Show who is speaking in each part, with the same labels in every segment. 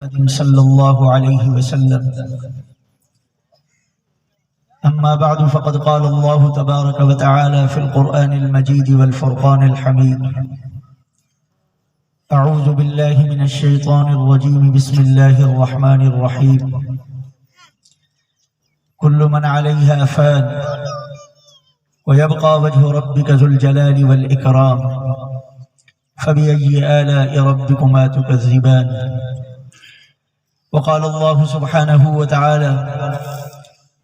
Speaker 1: صلى الله عليه وسلم. أما بعد فقد قال الله تبارك وتعالى في القرآن المجيد والفرقان الحميد: أعوذ بالله من الشيطان الرجيم. بسم الله الرحمن الرحيم. كل من عليها فان ويبقى وجه ربك ذو الجلال والإكرام فبأي آلاء ربكما تكذبان. وقال الله سبحانه وتعالى: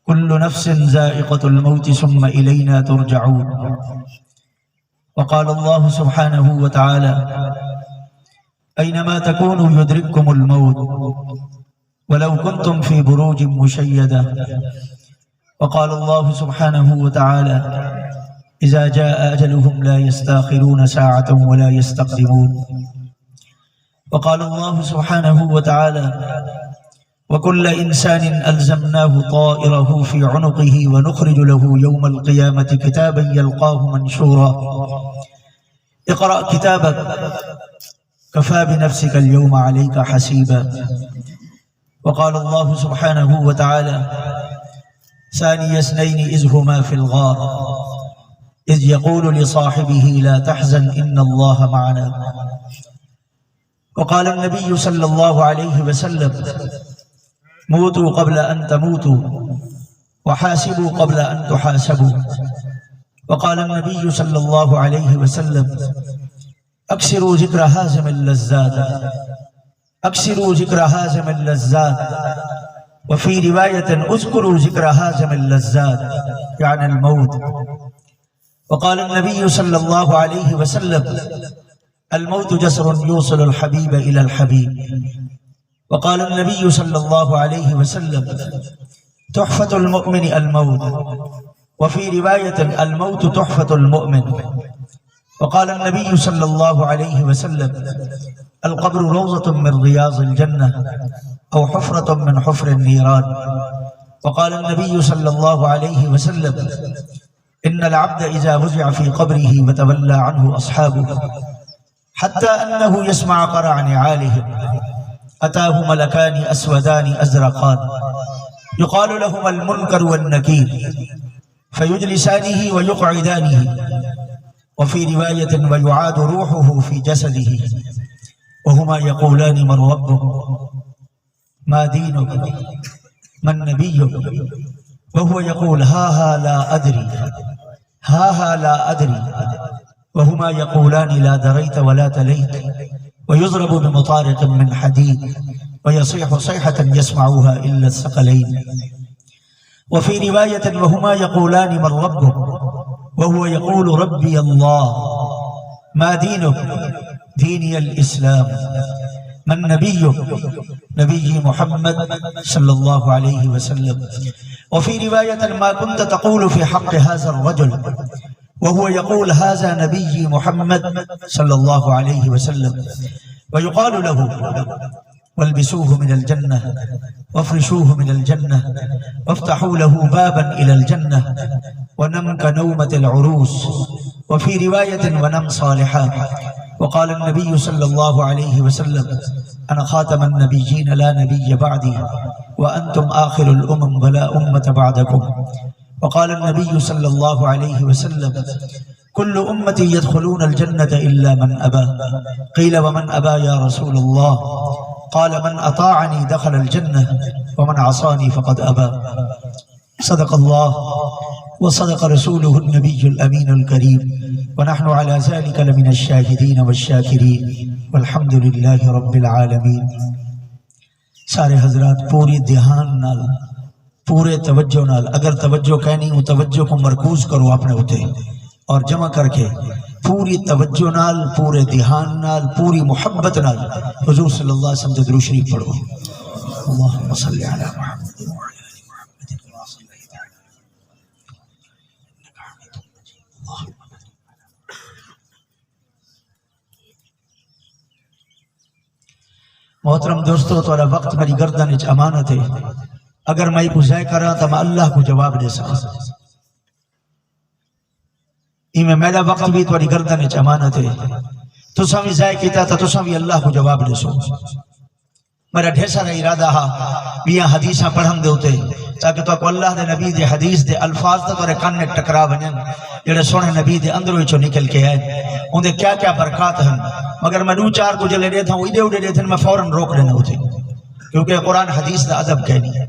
Speaker 1: كل نفس ذائقة الموت ثم إلينا ترجعون. وقال الله سبحانه وتعالى: أينما تكونوا يدرككم الموت ولو كنتم في بروج مشيدة. وقال الله سبحانه وتعالى: إذا جاء أجلهم لا يستأخرون ساعة ولا يستقدمون. وقال الله سبحانه وتعالى: وكل إنسان ألزمناه طائره في عنقه ونخرج له يوم القيامة كتابا يلقاه منشورا اقرأ كتابك كفى بنفسك اليوم عليك حسيبا. وقال الله سبحانه وتعالى: ثاني اثنين إذ هما في الغار إذ يقول لصاحبه لا تحزن إن الله معنا. وقال النبي صلى الله عليه وسلم: موتوا قبل أن تموتوا وحاسبوا قبل أن تحاسبوا. وقال النبي صلى الله عليه وسلم: أكثروا ذكر هازم اللذات، أكثروا ذكر هازم اللذات. وفي رواية: اذكروا ذكر هازم اللذات، يعني الموت. وقال النبي صلى الله عليه وسلم: الموت جسر يوصل الحبيب إلى الحبيب. وقال النبي صلى الله عليه وسلم: تحفة المؤمن الموت. وفي رواية: الموت تحفة المؤمن. وقال النبي صلى الله عليه وسلم: القبر روضة من رياض الجنة أو حفرة من حفر النيران. وقال النبي صلى الله عليه وسلم: إن العبد إذا وضع في قبره وتولى عنه أصحابه حتى أنه يسمع قرع نعالهم أتاه ملكان أسودان أزرقان يقال لهما المنكر والنكير فيجلسانه ويقعدانه. وفي رواية: ويعاد روحه في جسده وهما يقولان: من ربك، ما دينك، من نبيك. وهو يقول: ها لا أدري، ها لا أدري. وهما يقولان: لا دريت ولا تليت. ويضرب بمطارق من حديد ويصيح صيحة يسمعها إلا الثقلين. وفي رواية: وهما يقولان: من ربك، وهو يقول: ربي الله. ما دينك؟ ديني الإسلام. من نبيك؟ نبي محمد صلى الله عليه وسلم. وفي رواية: ما كنت تقول في حق هذا الرجل، وهو يقول: هذا نبي محمد صلى الله عليه وسلم. ويقال له: والبسوه من الجنة وافرشوه من الجنة وافتحوا له بابا إلى الجنة ونم كنومة العروس. وفي رواية: ونم صالحا. وقال النبي صلى الله عليه وسلم: أنا خاتم النبيين لا نبي بعدي وأنتم آخر الأمم ولا أمة بعدكم. وقال النبي صلى الله عليه وسلم: كل أمتي يدخلون الجنة إلا من أبى. قيل: ومن أبى يا رسول الله؟ قال: من أطاعني دخل الجنة ومن عصاني فقد أبى. صدق الله وصدق رسوله النبي الأمين الكريم، ونحن على ذلك لمن الشاهدين والشاكرين، والحمد لله رب العالمین. سارے حضرات پوری دھیان نال، پورے توجہ نال، اگر توجہ کہنی ہوں توجہ کو مرکوز کرو اپنے ہوتے اور جمع کر کے پوری توجہ نال، پورے دھیان نال، پوری محبت نال حضور صلی اللہ علیہ وسلم درود شریف پڑھو. اللہم صلی علی محمد وعلی آل محمد کما صلیت علی محترم دوستو، تھوڑا وقت میری گردن وچ امانت ہے. اگر میں کو ضائع کرا تو میں اللہ کو جواب دے سکا. میں میرا وقت بھی تھوڑی گردن وچ امانت ہے. تساں بھی ضائع کیتا تو تساں بھی اللہ کو جواب دے سو. میرا ڈھیر سارا ارادہ ہا بیاں حدیثاں پڑھن دے ہوتے تاکہ تو کو اللہ دے نبی دے حدیث دے الفاظ تے تورے کان نے ٹکرا ونجن جڑے سونے نبی دے اندروں وچوں نکل کے آئے اون دے کیا کیا برکات ہیں مگر میں دو چار کو جلے دے تھا اڑے اڑے دے تھن میں فوراً روک لینا ہوتے کیونکہ قرآن حدیث دا ادب کہنی ہے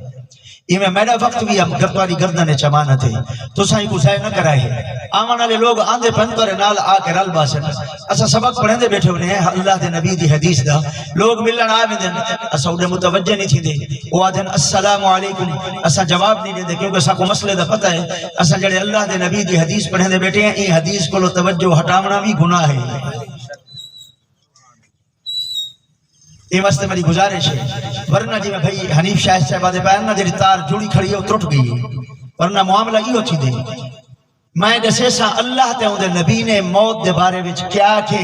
Speaker 1: میں میرا وقت بھی ہم گردواری گردن چمانت ہے تو سائیں کو ضائع نہ کرائے ہیں آمان والے لوگ آندے پنتر نال آ کے رل باسن اسا سبق پڑھیں دے بیٹھے ہونے ہیں اللہ دے نبی دی حدیث دا لوگ ملن آئے دن اسا انہیں متوجہ نہیں تھی دے وہ آدھن السلام علیکم اسا جواب نہیں دے دے کیونکہ اسا کو مسئلے دا پتہ ہے اسا جڑے اللہ دے نبی دی حدیث پڑھیں دے بیٹھے ہیں یہ حدیث کو لو توجہ ہٹامنا بھی گناہ ہے یہ واسطے میری گزارش ہے ورنہ جی میں بھائی حنیف شاہد صاحب آدھے بیان نہ جڑی تار جوڑی کھڑی ہے وہ ٹوٹ گئی ہے ورنہ معاملہ یہ ہوچی دے میں دسے سا اللہ تے ہوں دے نبی نے موت دے بارے وچ کیا کہ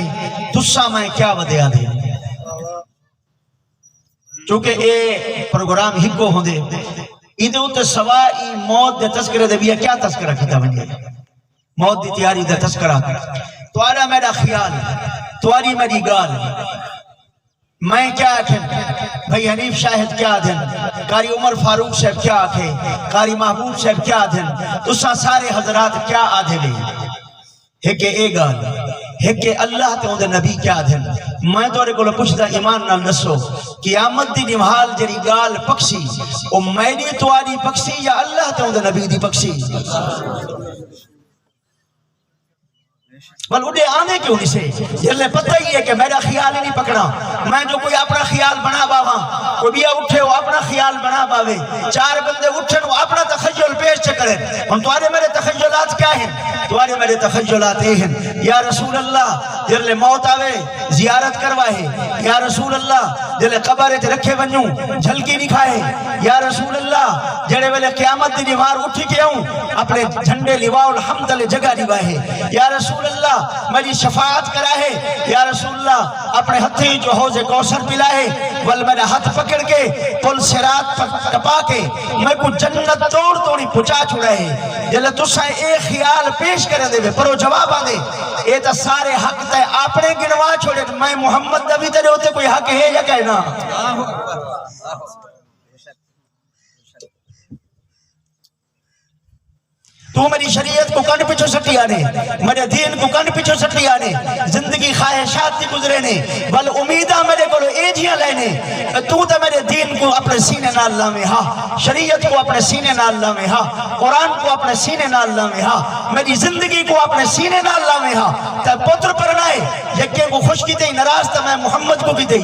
Speaker 1: تسا میں کیا ودیا دے چونکہ اے پروگرام ہی کو ہوں دے ایدے ہوتے سوائی موت دے تذکرہ دے بیا کیا تذکرہ کیتا بنیے موت دی تیاری دے تذکرہ توارا میرا خیال تواری میری گال میں کیا کھن بھائی حنیف شاہد کیا دن قاری عمر فاروق صاحب کیا کھے قاری محبوب صاحب کیا دن تو سارے حضرات کیا آدھے لے ایک اے گال ایک اللہ تے ہوندے نبی کیا دن میں توڑے کو پوچھتا ایمان نال نسو قیامت دی نمحال جری گال پکسی او میری تواری پکسی یا اللہ تے ہوندے نبی دی پکسی بل اڑے آنے کیوں نہیں سے جلے پتہ ہی ہے کہ میرا خیال ہی نہیں پکڑا میں جو کوئی اپنا خیال بنا باواں کوئی بیا اٹھے وہ اپنا خیال بنا باوے چار بندے اٹھن وہ اپنا تخیل پیش چکرے ہم تمہارے میرے تخیلات کیا ہیں تمہارے میرے تخیلات یہ ہیں یا رسول اللہ جلے موت آوے زیارت کروائے یا رسول اللہ جلے قبر رکھے ونجوں جھلکی نہیں کھائے یا رسول اللہ جڑے ویلے قیامت دی دیوار اٹھی کے آؤں اپنے جھنڈے لواء الحمد لے جگہ دیوائے یا رسول اللہ میری شفاعت کرائے یا رسول اللہ اپنے ہتھی جو حوض کوثر پلائے ول میرا ہاتھ پکڑ کے پل صراط ٹپا کے میں کو جنت توڑ توڑی پہنچا چھڑائے جلے تساں اے خیال پیش کرے دے پرو جواب آدے اے تا سارے حق تے اپنے گنوا چھوڑے میں محمد نبی تے ہوتے کوئی حق ہے یا کہنا تو میری شریعت کو کن پچھو سٹی آنے میرے دین کو کن پچھو سٹی آنے زندگی خواہشات دی گزرے نے بل امیدہ میرے کو ایجیاں لینے تو تا میرے دین کو اپنے سینے نال لامے ہاں شریعت کو اپنے سینے نال لامے ہاں قرآن کو اپنے سینے نال لامے ہاں میری زندگی کو اپنے سینے نال لامے ہاں تا پتر پرنائے یکے کو خوش کی تے ناراض تا میں محمد کو بھی دے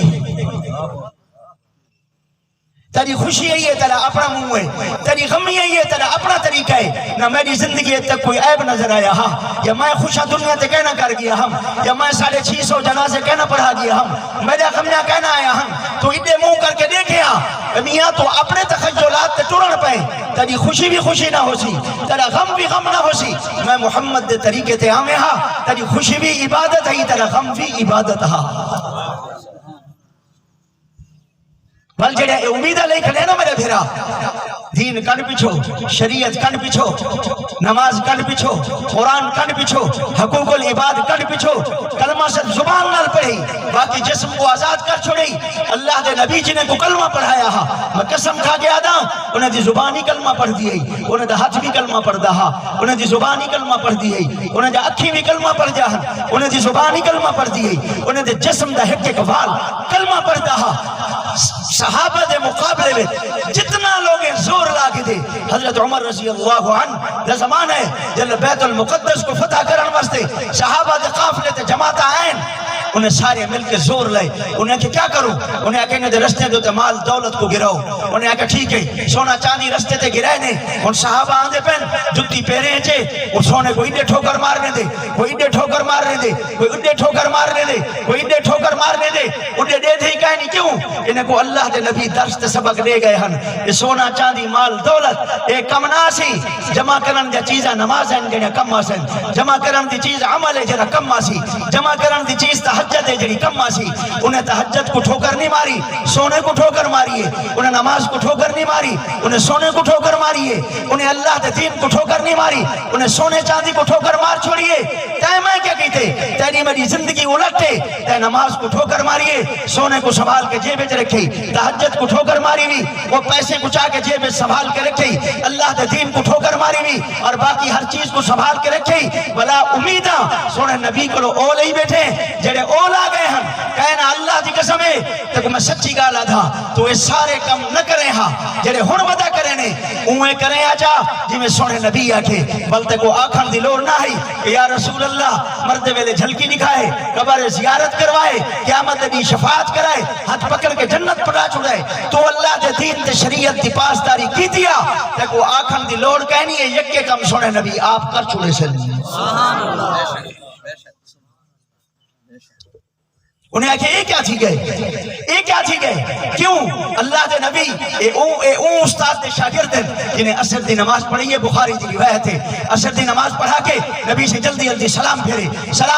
Speaker 1: تیری خوشی ہے یہ تیرا اپنا منہ ہے تیری غمی ہے یہ تیرا اپنا طریقہ ہے نہ میری زندگی تک کوئی عیب نظر آیا ہاں یا میں خوشا دنیا تے کہنا کر گیا ہم یا میں 650 جنازے کہنا پڑھا گیا ہم میرا غمیاں کہنا آیا ہم تو اڈے منہ کر کے دیکھے ہاں میاں تو اپنے تخیلات تے ٹرن پہ تیری خوشی بھی خوشی نہ ہو سی تیرا غم بھی غم نہ ہو سی میں محمد دے طریقے تے آمے ہاں تیری خوشی بھی عبادت ہے تیرا غم بھی عبادت ہاں بل جڑے امیدہ لے کھلے نا میرے بھیرا دین کن پچھو شریعت کن پچھو نماز کن پچھو قرآن کن پچھو حقوق العباد کن پچھو کلمہ سے زبان نال پڑھی باقی جسم کو آزاد کر چھوڑی اللہ دے نبی جی نے کو کلمہ پڑھایا ہاں میں قسم کھا گیا دا انہیں دی زبانی کلمہ پڑھ دیئے انہیں دا ہاتھ بھی کلمہ پڑھ دا ہاں انہیں دی زبانی کلمہ پڑھ دیئے انہیں دا اکھی بھی کلمہ پڑھ جا انہیں دی زبانی کلمہ پڑھ دیئے انہیں دے جسم دا حق کفال کلمہ پڑھ دا ہاں صحابہ دے مقابلے میں جتنا لوگیں زور لاگے دے حضرت عمر رضی اللہ عنہ دے زمان ہے جل بیت المقدس کو فتح کرن واسطے صحابہ دے قافلے تے جماعت آئین انہیں سارے مل کے زور لائے انہیں کہ کیا کروں انہیں کہنے دے رستے دے مال دولت کو گراؤ انہیں کہا ٹھیک ہے سونا چاندی رستے تے گرائے نے ان صحابہ آندے پہن جتی پیرے چے اور سونے کو اڈے ٹھوکر مارنے دے کوئی اڈے ٹھوکر مارنے دے کوئی اڈے ٹھوکر مارنے دے کوئی اڈے ٹھوکر مارنے دے اڈے دے دے کہنی کیوں انہیں کو اللہ دے نبی درس تے سبق دے گئے ہن یہ سونا چاندی مال دولت ایک کم ناسی جمع کرن دے چیزہ نماز ہیں جنہیں کم آسن جمع کرن دی چیز عمل ہے جنہیں کم آسی جمع کرن دی چیز تحجد تہجد ہے جڑی کما سی انہیں تہجد کو ٹھوکر نہیں ماری سونے کو ٹھوکر ماری ہے انہیں نماز کو ٹھوکر نہیں ماری انہیں سونے کو ٹھوکر ماری ہے انہیں اللہ دے دین کو ٹھوکر نہیں ماری انہیں سونے چاندی کو ٹھوکر مار چھوڑی ہے تے میں کیا کہتے تیری میری زندگی الٹے تے نماز کو ٹھوکر ماری ہے سونے کو سنبھال کے جیب وچ رکھی تہجد کو ٹھوکر ماری ہوئی وہ پیسے کو چاہ کے جیب وچ سنبھال کے رکھی اللہ دے دین کو ٹھوکر ماری ہوئی اور باقی ہر چیز کو سنبھال کے رکھی بلا امیداں سونے نبی کو اول ہی بیٹھے جڑے اول آ گئے ہم کہنا اللہ دی قسم ہے تے میں سچی گال آدھا تو یہ سارے کم نہ کریں ہاں جڑے ہن ودا کریں نے اوے کریں آجا جی میں سونے نبی آکھے بلتے کو آکھن دی لوڑ نہ ہی کہ یا رسول اللہ مرد ویلے جھلکی دکھائے قبر زیارت کروائے قیامت دی شفاعت کرائے ہاتھ پکڑ کے جنت پڑا چھڑائے تو اللہ دے دین تے شریعت دی پاسداری کی دیا تے کو آکھن دی لوڑ کہنی ہے یکے کم سونے نبی آپ کر چھوڑے سے سبحان اللہ انہیں آکھے یہ کیا تھی گئے کیوں اللہ دے نبی اے استاد دے شاگرد جنہیں عصر دی نماز پڑھی ہے بخاری دی روایت ہے عصر دی نماز پڑھا کے نبی سے جلدی جلدی سلام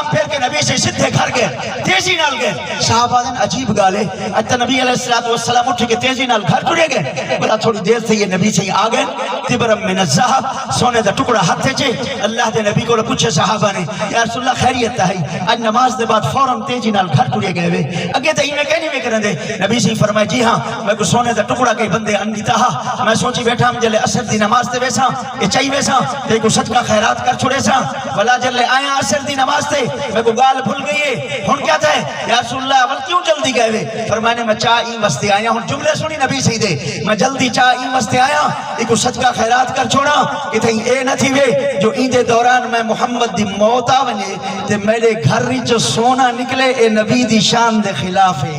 Speaker 1: پھیر کے نبی سے سدھے گھر گئے تیزی نال گئے صحابہ دن عجیب گالے اچھا نبی علیہ السلام اٹھ کے تیزی نال گھر ٹرے گئے بلا تھوڑی دیر سے یہ نبی سے آ گئے تبرم من الذهب سونے دا ٹکڑا ہاتھے چھے اللہ دے نبی کو پوچھے صحابہ نے یا رسول اللہ خیریت ہے آج نماز دے بعد فوراً تیزی نال گھر ٹرے گئے ہوئے اگے تو میں کہنی میں کرنے دے نبی سے فرمائے جی ہاں میں کو سونے دا ٹکڑا کئی بندے انڈی تاہا میں سوچی بیٹھا ہم جلے عصر دی نماز تے ویسا یہ چاہی ویسا تے کو صدقہ خیرات کر چھوڑے سا بلا جلے آیا عصر دی نماز تے میں کو گال بھول گئی ہے ہن کیا تھا یا رسول اللہ اول کیوں جلدی گئے ہوئے فرمانے میں چاہ ای وستے آیا ہن جملے سنی نبی سے دے میں جلدی چاہ ای وستے آیا ای کو صدقہ خیرات کر چھوڑا کہ تھی اے نہ تھی وے جو عید دوران میں محمد دی موت آونے تے میرے گھر ری جو سونا نکلے اے نبی دی شان دے خلاف ہے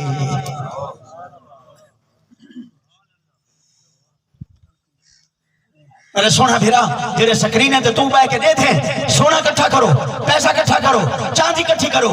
Speaker 1: ارے سونا بھیرا جیرے سکرینے تے تو بائے کے دے تھے سونا کٹھا کرو پیسہ کٹھا کرو چاندی کٹھی کرو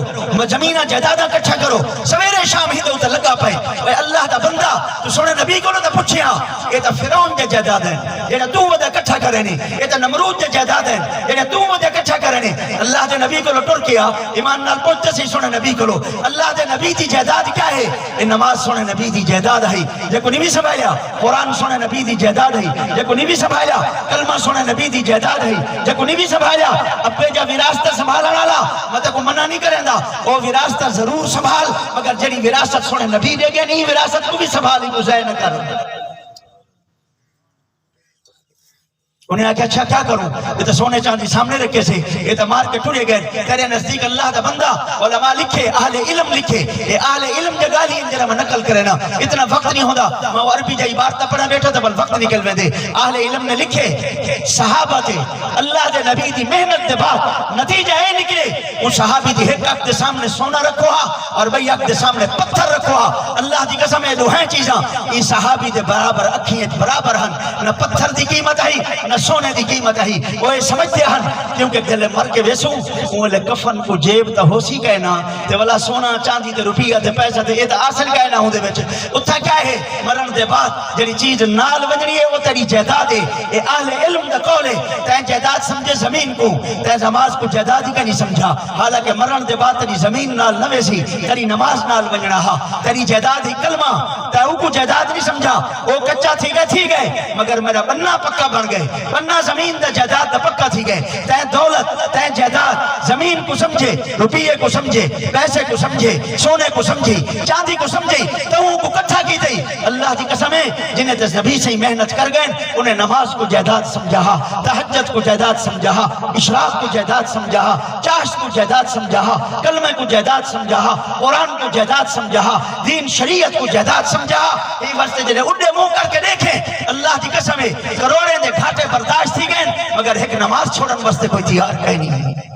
Speaker 1: زمینہ جائیداداں کٹھا کرو سویرے شام ہی دے تے لگا پائے اے اللہ دا بندہ تو سونے نبی کو نہ تے پوچھیا اے تے فرعون دے جائیداد ہیں جیڑا تو ودے کٹھا کرے نے اے تے نمرود دے جائیداد ہیں جیڑا تو ودے کٹھا کرے نے اللہ دے نبی کو ٹر کیا ایمان نال پوچھتے سی سونے نبی کو اللہ دے نبی دی جائیداد کیا ہے اے نماز سونے نبی دی جائیداد ہے جے کو نہیں بھی سنبھالیا قرآن سونے نبی دی جائیداد ہے جے کو نہیں بھی سنبھالیا کلمہ سونے نبی دی جائیداد ہے جے کو نہیں بھی سنبھالیا ابے جا وراثت سنبھالن والا مت کو منع نہیں کریندا او وراثت ضرور سنبھال مگر جڑی وراثت سونے نبی دے گئے نہیں وراثت کو بھی سنبھالی گزائے نہ کر انہیں آکھا اچھا کیا کروں یہ تو سونے چاندی سامنے رکھے سے یہ تو مار کے ٹھوڑے گئے تیرے نزدیک اللہ دا بندہ علماء لکھے اہل علم لکھے یہ اہل علم جگالی انجرہ میں نقل کرے نا اتنا وقت نہیں ہوتا میں عربی جائی بارتا پڑھا بیٹھا تھا بل وقت نکل میں دے اہل علم نے لکھے صحابہ تھے اللہ دے نبی دی محنت دے بعد نتیجہ ہے نکلے ان صحابی دی ایک اک دے سامنے سونا رکھو اور بھئی اک دے سامنے پتھر رکھو اللہ دی قسم ہے دو ہیں چیزاں یہ صحابی دے برابر اکھیں برابر ہن نہ پتھر دی قیمت ہے نہ سونے دی قیمت ہے وہ سمجھتے ہیں کیونکہ گلے مر کے ویسوں وہ کفن کو جیب تا ہو سی کہنا تے والا سونا چاندی تے روپیہ تے پیسہ تے یہ آسن کہنا ہوں دے وچ اتھا کیا ہے مرن دے بعد جڑی چیز نال ونجنی ہے وہ تیری جائیداد ہے اے اہل علم دا قول ہے تے جائیداد سمجھے زمین کو تے نماز کو جائیداد ہی کا نہیں سمجھا حالانکہ مرن دے بعد تیری زمین نال نہ ویسی تیری نماز نال ونجنا ہا تیری جائیداد ہی کلمہ تے او کو جائیداد نہیں سمجھا او کچا تھی گئے مگر میرا بننا پکا بن گئے بننا زمین دا جائیداد دا پکا تھی گئے تے دولت تے جائیداد زمین کو سمجھے روپیے کو سمجھے پیسے کو سمجھے سونے کو سمجھے چاندی کو سمجھے تو ان کو کٹھا کی تھی اللہ کی قسم ہے جنہیں تے نبی سے محنت کر گئے انہیں نماز کو جائیداد سمجھا تہجد کو جائیداد سمجھا اشراق کو جائیداد سمجھا چاشت کو جائیداد سمجھا کلمے کو جائیداد سمجھا قرآن کو جائیداد سمجھا دین شریعت کو جائیداد سمجھا یہ واسطے جنہیں اڈے منہ کر کے دیکھیں اللہ کی قسم ہے کروڑے دے گھاٹے برداشت تھی گئے مگر ایک نماز چھوڑن واسطے کوئی تیار کہیں نہیں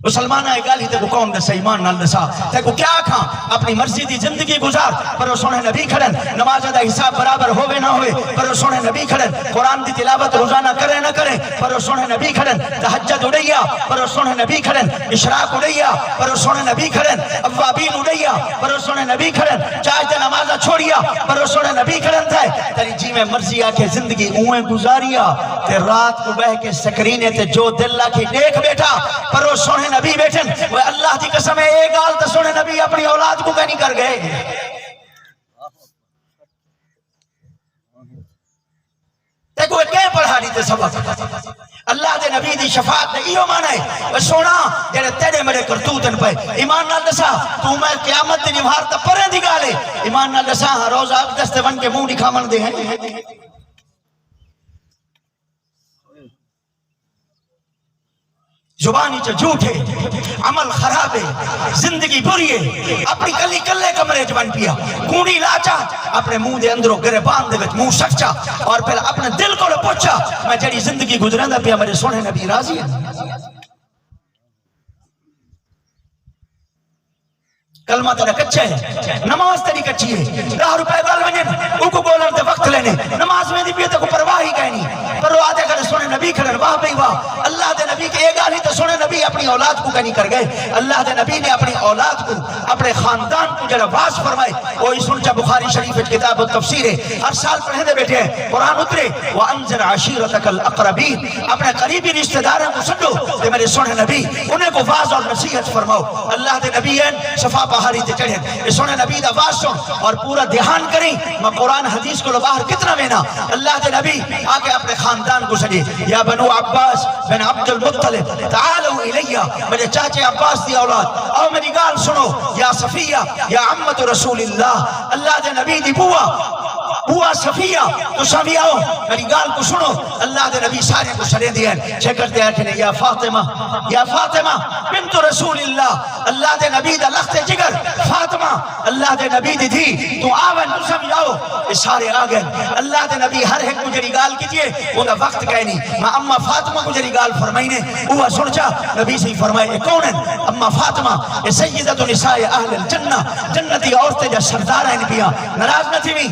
Speaker 1: مسلمان آئے گالی تے کو قوم دسا ایمان نال دسا تے کو کیا کھاں اپنی مرضی دی زندگی گزار پر وہ سونے نبی کھڑن نماز دا حساب برابر ہوئے نہ ہوئے پر وہ سونے نبی کھڑن قرآن دی تلاوت روزانہ کرے نہ کرے پر وہ سونے نبی کھڑن تہجد اڑیا پر وہ سونے نبی کھڑن اشراق اڑیا پر وہ سونے نبی کھڑن اوابین اڑیا پر وہ سونے نبی کھڑن چاہے تے نمازہ چھوڑیا پر وہ سونے نبی کھڑن تھے تیری جی میں مرضی آکے زندگی اویں گزاریا تے رات کو بہ کے سکرینے تے جو دل لا کی دیکھ بیٹھا پر وہ سونے نبی بیٹھن وہ اللہ کی قسم ہے ایک گال تو سونے نبی اپنی اولاد کو کہیں کر گئے دیکھو کہیں پڑھا دیتے سبق اللہ دے نبی دی شفاعت نے ایو مانا ہے سونا جڑے تیرے میرے کرتوتن پہ ایمان نال دسا تو میں قیامت دی نمہار تا پرے دی گالے ایمان نال دسا روز آگ دستے بن کے منہ دکھا من دے ہیں زبانی چا جھوٹے عمل خراب ہے زندگی بری ہے اپنی کلی کلے کمرے چ بن پیا کونی لاچا اپنے منہ دے اندروں گرے باندھ دے وچ منہ سچا اور پھر اپنے دل کو پوچھا میں جڑی زندگی گزرندا پیا میرے سونے نبی راضی ہے کلمہ تیرا کچھا ہے نماز تیری کچھی ہے 10 روپے گال ونجن ان کو گولن تے وقت لینے نماز میں دی پیتے کو پرواہ ہی کہنی پر وہ آتے کھڑے سونے نبی کھڑے واہ بھئی واہ اللہ دے نبی کے ایک گال ہی تو سونے نبی اپنی اولاد کو کہنی کر گئے اللہ دے نبی نے اپنی اولاد کو اپنے خاندان کو جڑا واس فرمائے وہی سنچا بخاری شریف کتاب و تفسیر ہے ہر سال پڑھے دے بیٹھے ہیں قرآن اترے وَأَنزِرْ عَشِيرَتَكَ الْأَقْرَبِينَ اپنے قریبی رشتہ داروں کو سنو کہ میرے سونے نبی انہیں کو واز اور نصیحت فرماؤ اللہ دے نبی ہیں صفا پہاڑی تے چڑھیں اس سونے نبی دا واز سن اور پورا دھیان کریں میں قرآن حدیث کو باہر کتنا وینا اللہ دے نبی آگے اپنے خاندان کو سنیے یا بنو عباس بن عبد المطلب تعالوا الیہ میرے چاچے عباس دی اولاد او میری گال سنو یا صفیہ یا عمت رسول اللہ اللہ دے نبی دی بوا صفیہ تو صفیہ ہو میری گال کو سنو اللہ دے نبی سارے کو سرے دیا چھے کرتے ہیں کہ یا فاطمہ بنت رسول اللہ اللہ دے نبی دا لخت جگر فاطمہ اللہ دے نبی دی تھی تو آون تو سمجھاؤ اس سارے آگئے اللہ دے نبی ہر ایک مجھری گال کیجئے وہ دا وقت کہنی میں اما فاطمہ مجھری گال فرمائینے وہ سنچا نبی سے فرمائے کون ہے اما فاطمہ سیدت نساء اہل الجنہ جنتی عورتیں جو سردار ہیں پیا ناراض نہ تھی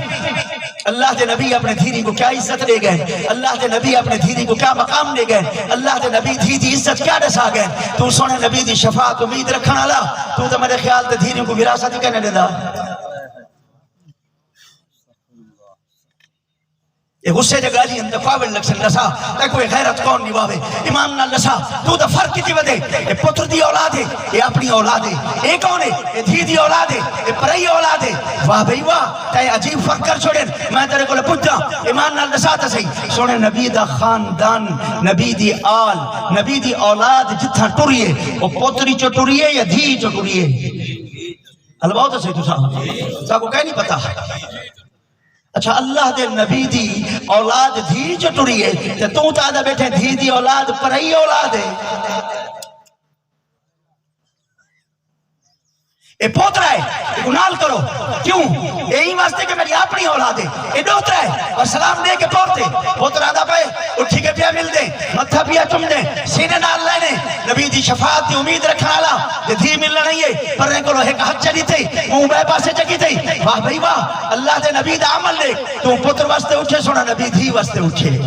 Speaker 1: اللہ دے نبی اپنے دھیری کو کیا عزت لے گئے اللہ دے نبی اپنے دھیری کو کیا مقام لے گئے اللہ دے نبی دھی دی عزت کیا ڈسا گئے تو سونے نبی دی شفاعت امید رکھنا لا تو میرے خیال تے دھیری کو وراثت ہی کہنے دا یہ غصے جگہ لی اندر فاول لکسن لسا تاکہ کوئی غیرت کون نواوے امام نہ لسا تو دا فرق کی ودے یہ پتر دی اولاد ہے یہ اپنی اولاد ہے یہ کون ہے یہ دھی دی اولاد ہے یہ پرائی اولاد ہے واہ بھئی واہ تے عجیب فرق کر چھوڑیں میں تیرے کو پوچھا امام نہ لسا تا صحیح سونے نبی دا خاندان نبی دی آل نبی دی اولاد جتھا ٹوریے وہ پتری چو ٹوریے یا دھی چو ٹوریے الباؤ تا صحیح تو سا کو کہیں نہیں پتا اچھا اللہ دے نبی دی اولاد دھی جو ٹوری ہے تو تا بیٹھے دھی دی اولاد پرائی اولاد ہے اے پوترا ہے گنال کرو کیوں یہی واسطے کہ میری اپنی اولاد ہے اے ڈوترا ہے اور سلام دے کے پورتے پوترا دا پہ اٹھی کے پیا مل دے متھا پیا چم دے سینے نال لینے نبی دی شفاعت دی امید رکھنا لا کہ دھی ملنا نہیں ہے پرنے کو ایک حج چلی تھی منہ بے پاسے چکی تھی واہ بھئی واہ اللہ دے نبی دا عمل لے تو پتر واسطے اٹھے سونا نبی دھی واسطے اٹھے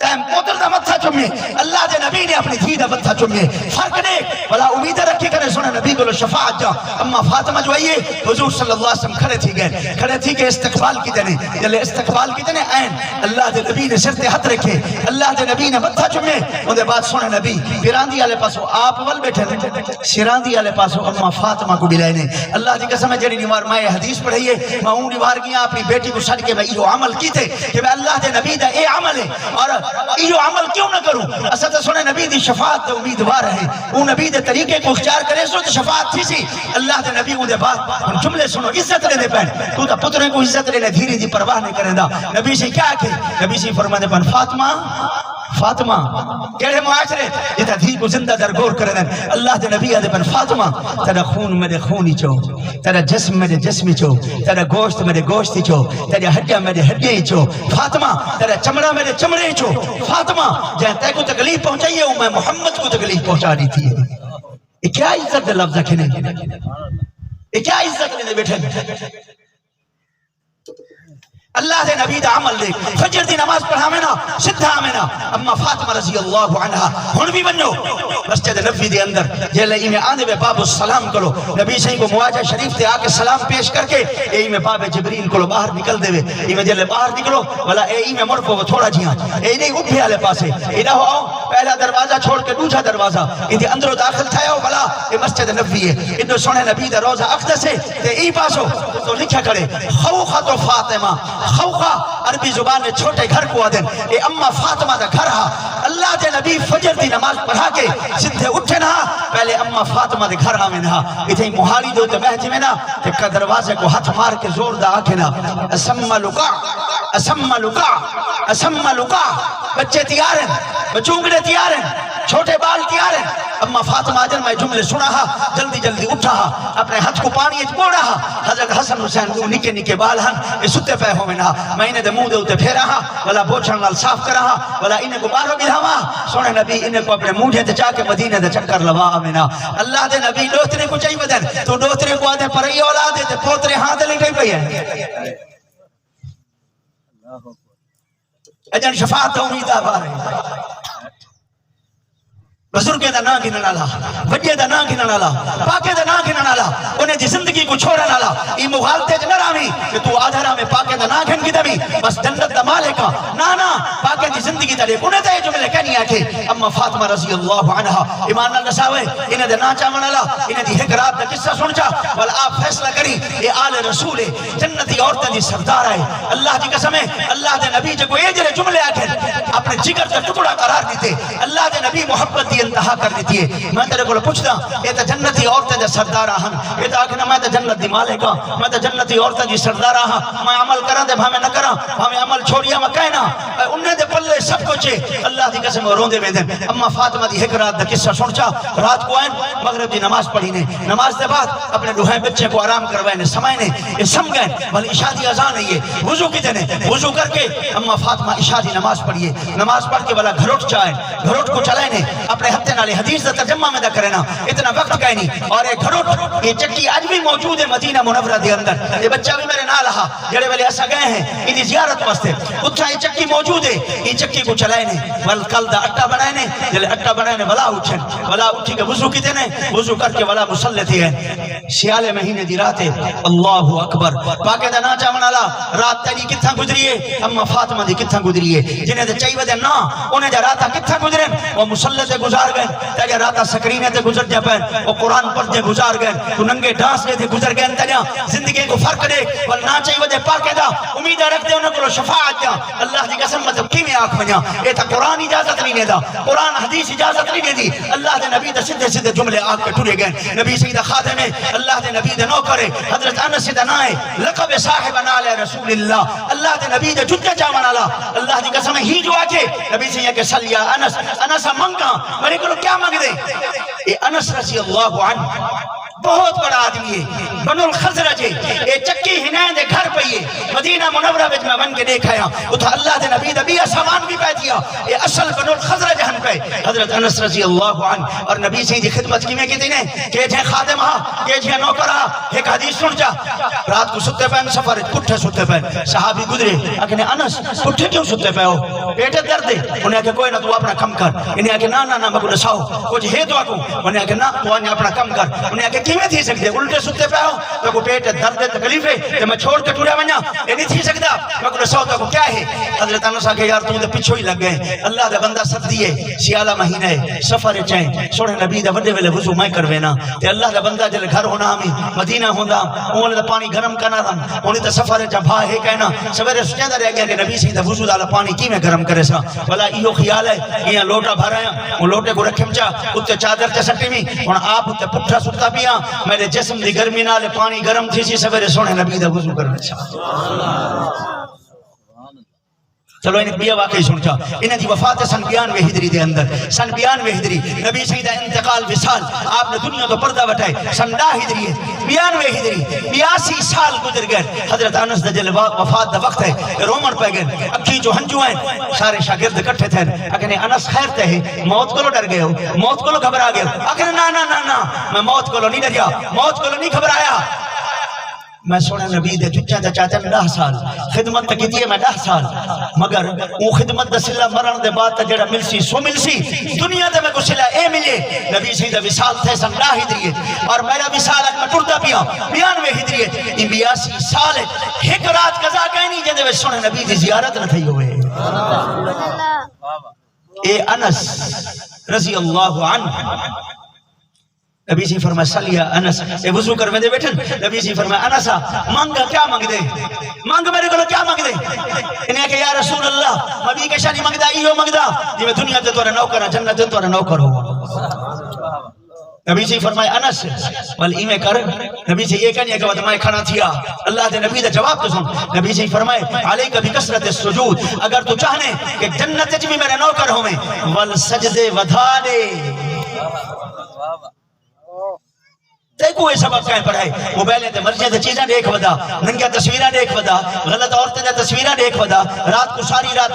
Speaker 1: تیم پوتر دا متھا چمے اللہ دے نبی نے اپنی دھی دا متھا چمے فرق نے بلا امید رکھی کرے سنے نبی کو شفاعت جا اما فاطمہ جو آئیے حضور صلی اللہ علیہ وسلم کھڑے تھی گئے کھڑے تھی کہ استقبال کی دینے جلے استقبال کی دینے این اللہ دے نبی نے سرتے ہاتھ رکھے اللہ دے نبی نے متھا چمے ان دے بعد سنے نبی پیراندی آلے پاسو آپ ول بیٹھے تھے شیراندی آلے پاسو اما فاطمہ کو ڈلائے نے اللہ دی قسم ہے جڑی نیوار مائے حدیث پڑھائیے میں اون نیوار گیا اپنی بیٹی کو چھڑ کے میں یہ عمل کی تھے کہ میں اللہ دے نبی دا اے عمل ہے اور یہ عمل کیوں نہ کروں اسد سنے نبی دی شفاعت دے امیدوار ہے وہ نبی دے طریقے کو اختیار کرے سو تو شفاعت تھی سی اللہ دے نبی دے بعد ہم جملے سنو عزت لینے پہن تو تا پتریں کو عزت لینے دھیری دی پرواہ نہیں کریں دا نبی سے کیا کہ نبی سے فرمانے پہن فاطمہ کہڑے معاشرے یہ تا دھی کو زندہ درگور کرنے اللہ دے نبی آدھے پہن فاطمہ تیرا خون میرے خونی چو تیرا جسم میرے جسمی چو تیرا گوشت میرے گوشتی چو تیرا ہڈیاں میرے ہڈیاں چو فاطمہ تیرا چمڑا میرے چمڑے چو فاطمہ جہاں تے کو تکلیف پہنچائیے ہوں میں محمد کو تکلیف پہنچا رہی تھی یہ کیا عزت دے لفظ رکھنے یہ کیا عزت دے بیٹھے اللہ دے نبی دا عمل دے فجر دی نماز پڑھا میں نا سدھا میں نا اما فاطمہ رضی اللہ عنہ ہن بھی بنو مسجد نبی دے اندر جیلے میں آنے میں باب السلام کرو نبی صحیح کو مواجہ شریف تے آکے سلام پیش کر کے اے میں باب جبریل کو باہر نکل دے اے میں جیلے باہر نکلو والا اے میں مرکو وہ تھوڑا جیاں اے نہیں اٹھے آلے پاسے اے نہ ہو پہلا دروازہ چھوڑ کے دوسرا دروازہ اندے اندروں داخل تھا ہو بلا یہ مسجد نبوی ہے ادھر سونے نبی دا روزہ اقدس ہے تے ای پاسو تو لکھا کرے خوخۃ فاطمہ خوخہ عربی زبان میں چھوٹے گھر کو آدن اے اما فاطمہ دا گھر ہا اللہ دے نبی فجر دی نماز پڑھا کے سدھے اٹھے نہ پہلے اما فاطمہ دے گھر ہا میں نہ اتھے محالی دو تے مہج میں نہ تے کا دروازے کو ہاتھ مار کے زور دا آکھے نہ اسم لکا اسم لکا اسم لکا بچے تیار ہیں بچونگڑے تیار ہیں چھوٹے بال تیار ہیں اما فاطمہ جن میں جملے سنا ہا جلدی جلدی اٹھا ہا اپنے ہاتھ کو پانی اچ بوڑا ہا حضرت حسن حسین کو نکے نکے بال ہن یہ ستے پہ ہو میں نہ میں انہیں دے منہ دے اتے پھیرا ہا ولا بوچھن لال صاف کرا ہا ولا انہیں کو بارو بھی ہوا سونے نبی انہیں کو اپنے منہ دے جا کے مدینہ دے چکر لوا آمینہ اللہ دے نبی دوترے کو چاہی بدن تو دوترے کو آدھے پر ای اولاد دے پوترے ہاتھ لے گئی پئی ہے اجن شفاعت امید آبا رہے بزرگ دا نا گنن والا وڈے دا نا گنن والا پاکے دا نا گنن والا انہیں دی زندگی کو چھوڑن والا ای مغالطے چ نہ راوی کہ تو آدھرا میں پاکے دا نا گن کی دبی بس جنت دا مالک نا نا پاکے دی زندگی دا لے انہیں تے جملے کہنی ہے کہ اما فاطمہ رضی اللہ عنہا ایمان اللہ ساوے انہیں دے نا چاون والا انہیں دی ایک رات دا قصہ سن جا ول آپ فیصلہ کری اے آل رسول جنتی عورتیں دی سردار ہے اللہ کی قسم ہے اللہ دے نبی جو اے جڑے جملے آکھن اپنے جگر دا ٹکڑا قرار دیتے اللہ دے نبی محبت دی انتہا کر دیتی ہے میں تیرے کو پوچھتا یہ تو جنتی عورتیں دے سردار ہن یہ تو آکھنا میں تو جنت دی مالک ہاں میں تو جنتی عورتیں دی سردار ہاں میں عمل کراں دے بھاویں نہ کراں بھاویں عمل چھوڑیا میں کہنا انہیں دے پلے سب کچھ اللہ دی قسم روندے ویندے اما فاطمہ دی ایک رات دا قصہ سن چا رات کو آئیں مغرب دی نماز پڑھی نے نماز دے بعد اپنے دوہے بچے کو آرام کروائے نے سمائے نے یہ سم گئے بھلے عشاء دی اذان ہے یہ وضو کی دینے وضو کر کے اما فاطمہ عشاء دی نماز پڑھیے نماز پڑھ کے بلا گھروٹ چاہے گھروٹ کو چلائے نے اپنے ہتھے نالے حدیث دا ترجمہ میں دا کرنا اتنا وقت کہیں نہیں اور یہ گھروٹ یہ چکی آج بھی موجود ہے مدینہ منورہ دے اندر یہ بچہ بھی میرے نال رہا جڑے والے ایسا گئے ہیں انہی زیارت واسطے اتنا یہ چکی موجود ہے یہ چکی کو چلائے نے ول کل دا اٹا بنائے نے جلے اٹا بنائے نے ولا اٹھن ولا اٹھی کے وضو کی دینے وضو کر کے ولا مسلطی ہے سیالے مہینے دی رات ہے اللہ اکبر پاکے دا نا چاون والا رات تیری کتھاں گزری ہے اما فاطمہ دی کتھاں گزری ہے جنہیں دے چاہیے دے نا انہیں دے راتا کتھاں گزرے وہ مسلط گزار گئے تیرے راتا سکرینے تے گزر جا پہن وہ قرآن پر دے گزار گئے تو ننگے ڈانس دے دے گزر گئے تیرے زندگی کو فرق دے ولنا چاہیے دے پاکے دا امید رکھ دے انہیں کو شفاعت جا اللہ دی قسم مطلب کی میں آنکھ بنیا یہ تا قرآن اجازت نہیں دا قرآن حدیث اجازت نہیں دی اللہ دے نبی دے سدھے سدھے جملے آنکھ کے ٹھرے گئے نبی سیدہ خاتم ہے اللہ دے نبی دے نو کرے حضرت انس سیدہ نائے لقب صاحب نال رسول اللہ اللہ دے نبی دے جتے جاون والا اللہ دی قسم ہی جو آکے نبی سے یہ کہ صلی یا انس انس منگا میرے کو کیا مانگ دے یہ انس رضی اللہ عنہ بہت بڑا آدمی ہے بنو الخزرج ہے یہ چکی ہنائیں دے گھر پہ ہے مدینہ منورہ وچ میں بن کے دیکھایا اتھا اللہ دے نبی دے بھی سامان بھی پہ دیا یہ اصل بنو الخزرج ہن پہ حضرت انس رضی اللہ عنہ اور نبی سے دی خدمت کی میں کہتے ہیں کہ جے خادم ہاں کہ جے نوکرہ ایک حدیث سن جا رات کو ستے پہن سفر پٹھے ستے پہن صحابی گزرے اکھنے انس پٹھے کیوں ستے پہ ہو پیٹے درد ہے انہیں کہ کوئی نہ تو اپنا کم کر انہیں کہ نا نا نا مگو نساؤ کچھ ہے تو آکو انہیں کہ نا تو انہیں اپنا کم کر انہیں کہ کیویں تھی سکتے الٹے ستے پہ ہو تو کو پیٹ درد تکلیف ہے کہ میں چھوڑ کے ٹوریا ونیا یہ نہیں تھی سکتا میں کو نساؤ تو کو کیا ہے حضرت انس کہ یار تم دے پیچھے ہی لگ گئے اللہ دے بندہ سردی ہے سیالہ مہینہ ہے سفر چائیں سونے نبی دے وڈے ویلے وضو میں کروینا تے اللہ دے بندہ جل گھر ہونا ہمیں مدینہ ہوندا اون دے پانی گرم کرنا دم اون تے سفر چ بھا ہے کہنا سویرے سجدہ رہ گیا کہ نبی سی دے وضو والا پانی کیویں گرم کرے سا بھلا ایو خیال ہے یہ لوٹا بھرایا وہ لوٹے کو رکھم چا اوتے چادر تے سٹی وی ہن آپ اوتے پٹھا ستا پیا میرے جسم دی گرمی نال پانی گرم تھی سی سویرے سونے نبی دا وضو کرنے سا چلو انہیں بیا واقعی سنچا انہیں دی وفات سن 92 ہجری دے اندر سن 92 ہجری نبی سیدہ انتقال وصال آپ نے دنیا تو پردہ بٹھائے سن 10 ہجری 92 ہجری 82 سال گزر گئے حضرت انس دا جل وفات دا وقت ہے رومن پہ گئے اکھی جو ہنجو ہیں سارے شاگرد کٹھے تھے اکھنے انس خیر تے ہیں موت کو ڈر گئے ہو موت کو گھبرا گئے ہو اکھنے نا نا نا نا میں موت کو نہیں ڈریا موت کو نہیں گھبرایا میں سونے نبی دے چچا دا چاچا میں 10 سال خدمت تک کی میں 10 سال مگر وہ خدمت دا سلہ مرن دے بعد تا جڑا ملسی سو ملسی دنیا دے میں کو سلہ اے ملے نبی سیدہ وصال تھے سن 10 ہجری اور میرا وصال اج میں ٹردا پیا 92 ہجری یہ 82 سال ہے ایک رات قضا کہیں نہیں جے دے سونے نبی دی زیارت نہ تھی ہوئے اے انس رضی اللہ عنہ نبی سی فرمایا صلی یا انس اے وضو کر میں دے بیٹھن نبی سی فرمایا انسا مانگا کیا مانگ دے مانگ میرے کو کیا مانگ دے انہیں کہ یا رسول اللہ نبی کے شانی مانگ دا ایو مانگ دا جی میں دنیا تے تورا نوکر ہے جنت تے تورا نوکر ہو نبی سے فرمایا انس ول ایمیں کر نبی سے یہ کہنے کہ میں کھڑا تھیا اللہ دے نبی دا جواب تو سن نبی سے فرمایا علیک بکثرت السجود اگر تو چاہنے کہ جنت وچ بھی میرا نوکر ہو میں ول سجدے ودھا دے دیکھو یہ سبق کہیں پڑھائے موبائلیں تے مرجیں تے چیزیں دیکھ ودا ننگیا تصویریں دیکھ ودا غلط عورتیں تے تصویریں دیکھ ودا رات کو ساری رات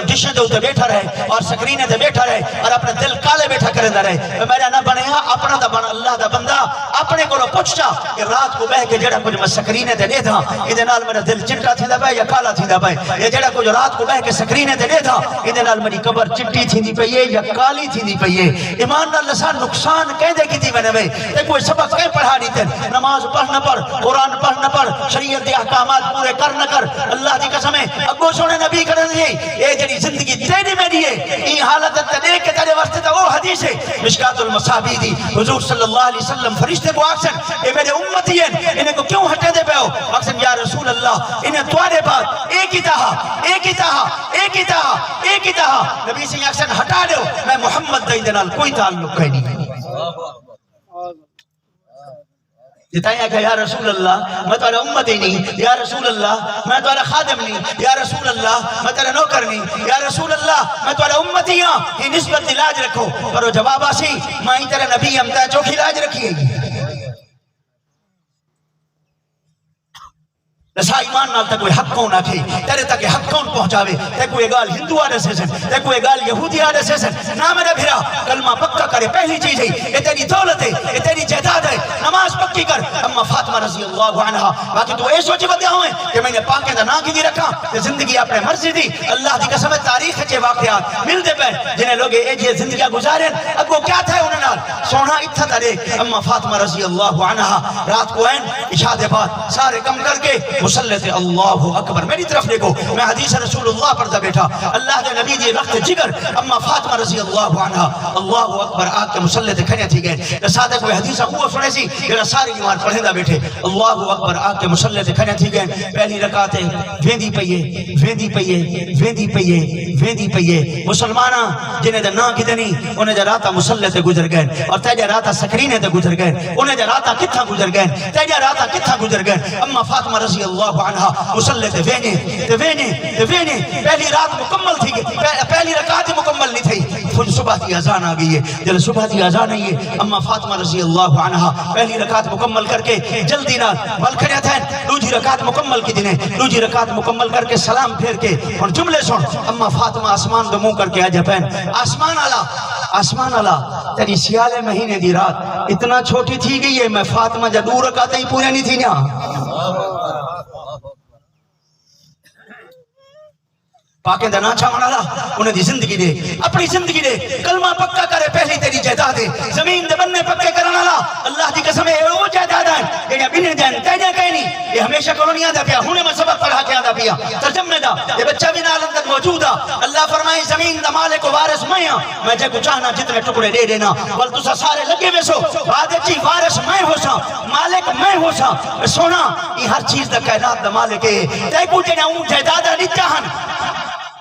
Speaker 1: ڈشیں دے ہوتے بیٹھا رہے اور سکرینیں تے بیٹھا رہے اور اپنے دل کالے بیٹھا کرے رہے میرا نہ بنے اپنا دا بنا اللہ دا بندہ اپنے کو پوچھ جا کہ رات کو بہ کے جڑا کچھ میں سکرینیں تے دے تھا ادھے نال میرا دل چٹا تھی دا پہ یا کالا تھی دا پہ یہ جڑا کچھ رات کو بہ کے سکرینیں تے دے تھا ادھے نال میری قبر چٹی تھی دی پہ یا کالی تھی دی پہ ایمان نال لسان نقصان کہیں دے کی تھی بنے کوئی سبق کہیں پڑھا نہیں تھے نماز پڑھ نہ پڑھ قرآن پڑھ نہ پڑھ شریعت دے احکامات پورے کر نہ کر اللہ دی قسم ہے اگو سونے نبی کرن دی اے جڑی زندگی تیری میری ہے این حالت تے دیکھ کے تیرے واسطے تے وہ حدیث ہے مشکات المصابیح دی حضور صلی اللہ علیہ وسلم فرشتے کو آکسن اے میرے امتی ہیں انہیں کو کیوں ہٹے دے پہ ہو آکسن یا رسول اللہ انہیں توارے بات ایک ہی تہا ایک ہی تہا ایک ہی تہا ایک ہی تہا نبی سے آکسن ہٹا دو میں محمد دے نال کوئی تعلق ہے نہیں جتائیں کہ یا رسول اللہ میں تمہارا امت ہی نہیں یا رسول اللہ میں تمہارا خادم نہیں یا رسول اللہ میں تمہارا نوکر نہیں یا رسول اللہ میں تمہارا امت ہی ہاں یہ نسبت علاج رکھو پر وہ جواب آسی میں ہی تیرا نبی ہم تیرا چوک علاج رکھیے نسا ایمان نال تک کوئی حق کون آکھے تیرے تک حق کون پہنچاوے تے کوئی گال ہندو آنے سے سن تے کوئی گال یہودی آنے سے سن نہ میرے بھرا کلمہ پکا کرے پہلی چیز ہے یہ تیری دولت ہے یہ تیری جائیداد ہے نماز پکی کر اما فاطمہ رضی اللہ عنہا باقی تو اے سوچی بدیا ہوئے کہ میں نے پاکے دا نا کی دی رکھا کہ زندگی اپنے مرضی دی اللہ دی قسم تاریخ کے واقعات مل دے پہ جنہیں لوگ اے جے زندگیاں گزاریں اگو کیا تھا انہوں نال سونا اتھا ترے اما فاطمہ رضی اللہ عنہا رات کو این عشاء دے بعد سارے کم کر کے مسلح تھے اللہ اکبر میری طرف دیکھو میں حدیث رسول اللہ پر دا بیٹھا اللہ دے نبی دی رخت جگر اما فاطمہ رضی اللہ عنہ اللہ اکبر آگ کے مسلح تھے کھنے تھی گئے نسادہ کوئی حدیث خوب سنے سی کہ ساری ایمان پڑھے دا بیٹھے اللہ اکبر آگ کے مسلح تھے کھنے تھی گئے پہلی رکعتیں ویندی پئیے ویندی پئیے ویندی پئیے ویندی پئیے مسلمانہ جنہیں دا نا کی دنی انہیں دا راتا مسلح تھے گزر گئے اور تیجا راتا سکرینے تھے گزر گئے انہیں دا راتا کتھا گزر گئے تیجا راتا کتھا گزر گئے اما فاطمہ رضی اللہ عنہ مسلح تے وینے پہلی رات مکمل تھی پہلی رکعت مکمل نہیں تھی پھر صبح کی اذان آ گئی ہے جب صبح کی اذان آئی ہے اما فاطمہ رضی اللہ عنہ پہلی رکعت مکمل کر کے جلدی نال بلکھڑیا تھا دوسری رکعت مکمل کی دنے دوسری رکعت مکمل کر کے سلام پھیر کے اور جملے سن اما فاطمہ آسمان دو منہ کر کے آجا پہن آسمان اللہ تیری سیالے مہینے دی رات اتنا چھوٹی تھی گئی ہے میں فاطمہ جا دور رکعتیں ہی پورے نہیں تھی نا پاکیں دا ناچا منالا انہیں دی زندگی دے اپنی زندگی دے کلمہ پکا کرے پہلی تیری جائیداد دے زمین دے بننے پکے کرنا لا اللہ دی قسم ہے وہ جائیداد ہے یہ بنے دین تیجا کہیں نہیں یہ ہمیشہ کولونیا دا پیا ہونے میں سبق پڑھا کے آدھا پیا ترجمے دا یہ بچہ بھی نال اندر موجود ہے اللہ فرمائے زمین دا مالک و وارث میں جے کو چاہنا جتنے ٹکڑے دے دینا بل تسا سارے لگے ویسو بعد چی وارث میں ہو سا مالک میں ہو سا سونا یہ ہر چیز دا کائنات دا مالک ہے تے کو جنہ اون جائیداد نہیں چاہن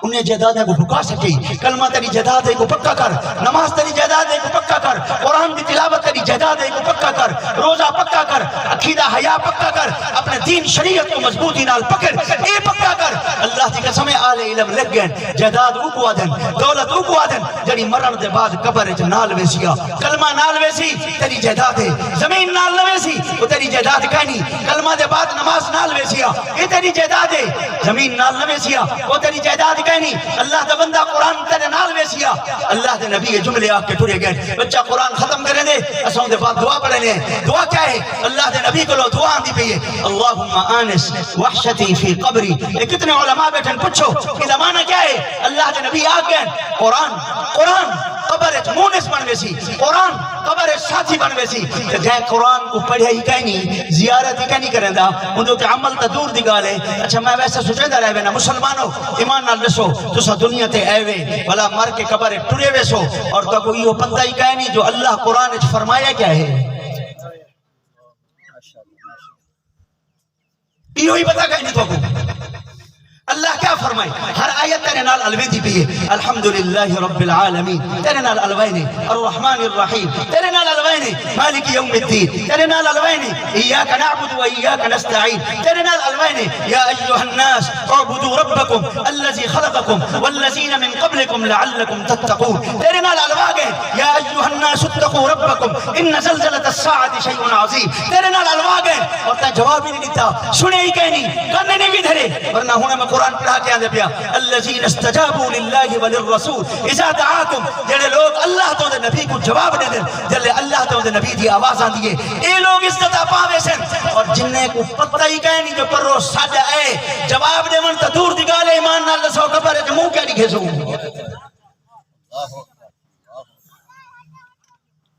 Speaker 1: انہیں جائیداد کو بھکا سکی کلمہ تیری جائیداد کو پکا کر نماز تیری جائیداد کو پکا کر قرآن کی تلاوت تیری جائیداد کو پکا کر روزہ پکا کر عقیدہ حیا پکا کر اپنے دین شریعت کو مضبوطی نال پکڑ اے پکا کر اللہ کی قسم آل علم لگ گئے جائیداد اوکو آدن دولت اوکو آدن جڑی مرن دے بعد قبر وچ نال ویسیا کلمہ نال ویسی تیری جائیداد ہے زمین نال ویسی وہ تیری جائیداد کہنی کلمہ دے بعد نماز نال ویسیا یہ تیری جائیداد ہے زمین نال ویسیا وہ تیری جائیداد اللہ دا بندہ قرآن تیرے نال ویسیا اللہ دے نبی جملے آکے ٹھڑے گئے بچہ قرآن ختم کریں دے اساں دے بعد دعا پڑھیں دے دعا کیا ہے اللہ دے نبی کو لو دعا آن دی پئیے اللہم آنس وحشتی فی قبری یہ کتنے علماء بیٹھن پچھو یہ زمانہ کیا ہے اللہ دے نبی آگ گئے قرآن قبر مونس بن ویسی قرآن قبر ساتھی بن ویسی جائے قرآن کو پڑھے ہی کہیں نہیں زیارت ہی کہیں نہیں کریں دا اندھو تے عمل تا دور دی گالے اچھا میں ویسا سوچے دا رہے وے نا مسلمانوں ایمان نال رسو تو سا دنیا تے اے وے بلا مر کے قبر ٹرے ویسو اور تو کوئی یہ پتہ ہی کہیں نہیں جو اللہ قرآن اچھ فرمایا کیا ہے یہ ہی پتہ کہیں نہیں تو کو اللہ کیا فرمائے ہر آیت تیرے نال الویدی بھی ہے الحمدللہ رب العالمین تیرے نال الوینے الرحمن الرحیم تیرے نال الوینے مالک یوم الدین تیرے نال الوینے ایاک نعبد و ایاک نستعین تیرے نال الوینے یا ایوہ الناس اعبدوا ربکم الذي خلقکم والذین من قبلکم لعلکم تتقون تیرے نال الواگے یا ایوہ الناس اتقوا ربکم ان زلزلۃ الساعۃ شیء عظیم تیرے نال الواگے اور تا جواب ہی نہیں دیتا سنے ہی کہیں نہیں کرنے نہیں بھی دھرے ورنہ ہونے میں قرآن پڑھا کے آندے پیا الذین استجابوا للہ وللرسول اذا دعاکم جڑے لوگ اللہ تو دے نبی کو جواب دے دیں جلے اللہ تو دے نبی دی آواز آن دیئے اے لوگ استطاع پاوے سن اور جنہیں کو پتہ ہی کہیں نہیں جو پر رو ساڑھا اے جواب دے من تا دور دگالے ایمان نال لسو کبھر ہے جو منہ کیا نہیں گھیسو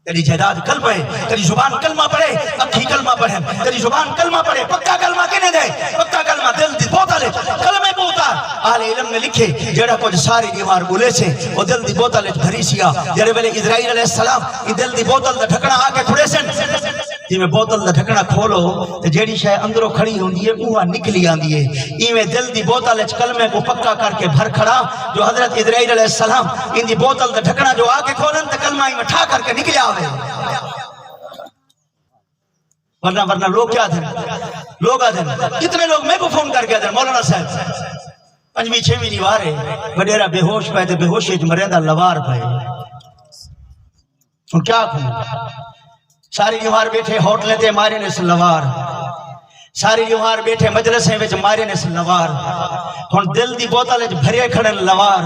Speaker 1: تیری جہداد قلب ہے تیری زبان کلمہ پڑھے اکھی کلمہ پڑھے تیری زبان کلمہ پڑھے پکا کلمہ کنے دے پکا کلمہ دل دی بوتا لے کلمے کو اتار آل علم نے لکھے جڑا کچھ ساری دیوار بولے سے وہ دل دی بوتا لے بھری سیا جڑے ویلے اسرائیل علیہ السلام یہ دل دی بوتل دا ڈھکنا آکے کھڑے سن جی میں بوتل دا ڈھکنا کھولو تو جیڑی شاہ اندروں کھڑی ہوندی ہے اوہا نکلی آندی ہے ایویں دل دی بوتل کلمے کو پکا کر کے بھر کھڑا جو حضرت اسرائیل علیہ السلام ان دی بوتل دا ڈھکنا جو آکے کھولن تو کلمہ ایویں ٹھا کر کے نکلیا ہوئے ورنہ لوگ کیا دیں لوگ آدھیں کتنے لوگ میں کو فون کر کے آدھیں مولانا صاحب پنجویں چھویں دیوار ہے وڈیرا بے ہوش پہ بے ہوشی مریندہ لوار پہ ان کیا کہوں ساری دیوار بیٹھے ہوٹلیں تے مارے نے سلوار ساری دیوار بیٹھے مجلسیں وچ مارے نے سلوار ہن دل دی بوتل وچ بھرے کھڑن لوار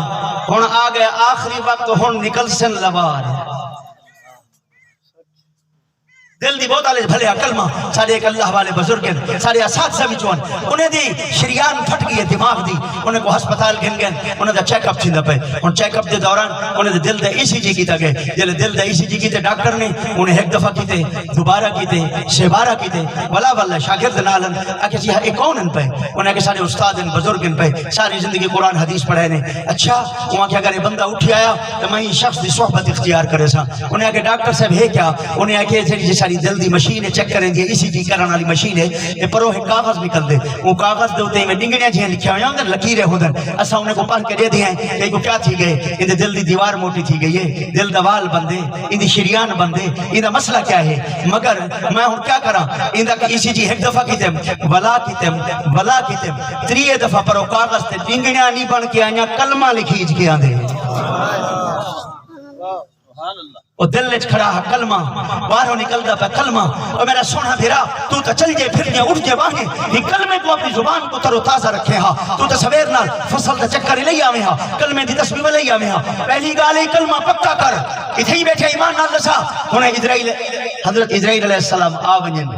Speaker 1: ہن آ گئے آخری وقت ہن نکل سن لوار دل دی بہت آلے بھلے کلمہ سارے ایک اللہ والے بزرگ ہیں سارے اساتذہ بھی چون انہیں دی شریان پھٹ گئی ہے دماغ دی انہیں کو ہسپتال گھن گئے انہیں دا چیک اپ چھندہ پہ ان چیک اپ دے دوران انہیں دل دا ایسی جی کیتا گئے جلے دل دا ایسی جی کیتے ڈاکٹر نے انہیں ایک دفعہ کیتے دوبارہ کیتے شہبارہ کیتے والا شاگرد نالن آکے جی ایک کون ان پہ انہیں کہ سارے استاد ان بزرگ ان پہ ساری زندگی قرآن حدیث پڑھے نے اچھا وہاں کہ اگر یہ بندہ اٹھی آیا تو میں شخص دی صحبت اختیار کرے سا انہیں کہ ڈاکٹر صاحب ہے کیا انہیں کہ جیسا دل دی مشین ہے چیک کریں دی اسی جی کرنے والی مشین ہے یہ پرو ہے کاغذ نکل دے وہ کاغذ دے ہوتے ہیں ڈنگڑیاں جہاں لکھا ہوئے ہیں لکیریں ہو دن اسا انہیں کو پڑھ کے دے دیں کہ کو کیا تھی گئے ان دل دی دیوار موٹی تھی گئی ہے دل دوال بندے ان دی شریان بندے ان دا مسئلہ کیا ہے مگر میں ہوں کیا کرا ان دا اسی جی ایک دفعہ کیتے ولا کیتے تریے دفعہ پرو کاغذ تے ڈنگڑیاں نہیں بن کے آئیں کلمہ لکھیج کے آن دے وہ دل لچ کھڑا ہے کلمہ باہروں نکل دا پہ کلمہ اور میرا سونا بھیرا تو تا چل جے پھر جے اٹھ جے باہنے یہ کلمے کو اپنی زبان کو تر و تازہ رکھے ہاں تو تا سویر نال فصل دا چکر لئی آوے ہاں کلمے دی تسبیح لئی آوے ہاں پہلی گالے کلمہ پکا کر اتھے ہی بیٹھے ایمان نال دسا انہیں حضرت اسرائیل علیہ السلام آونین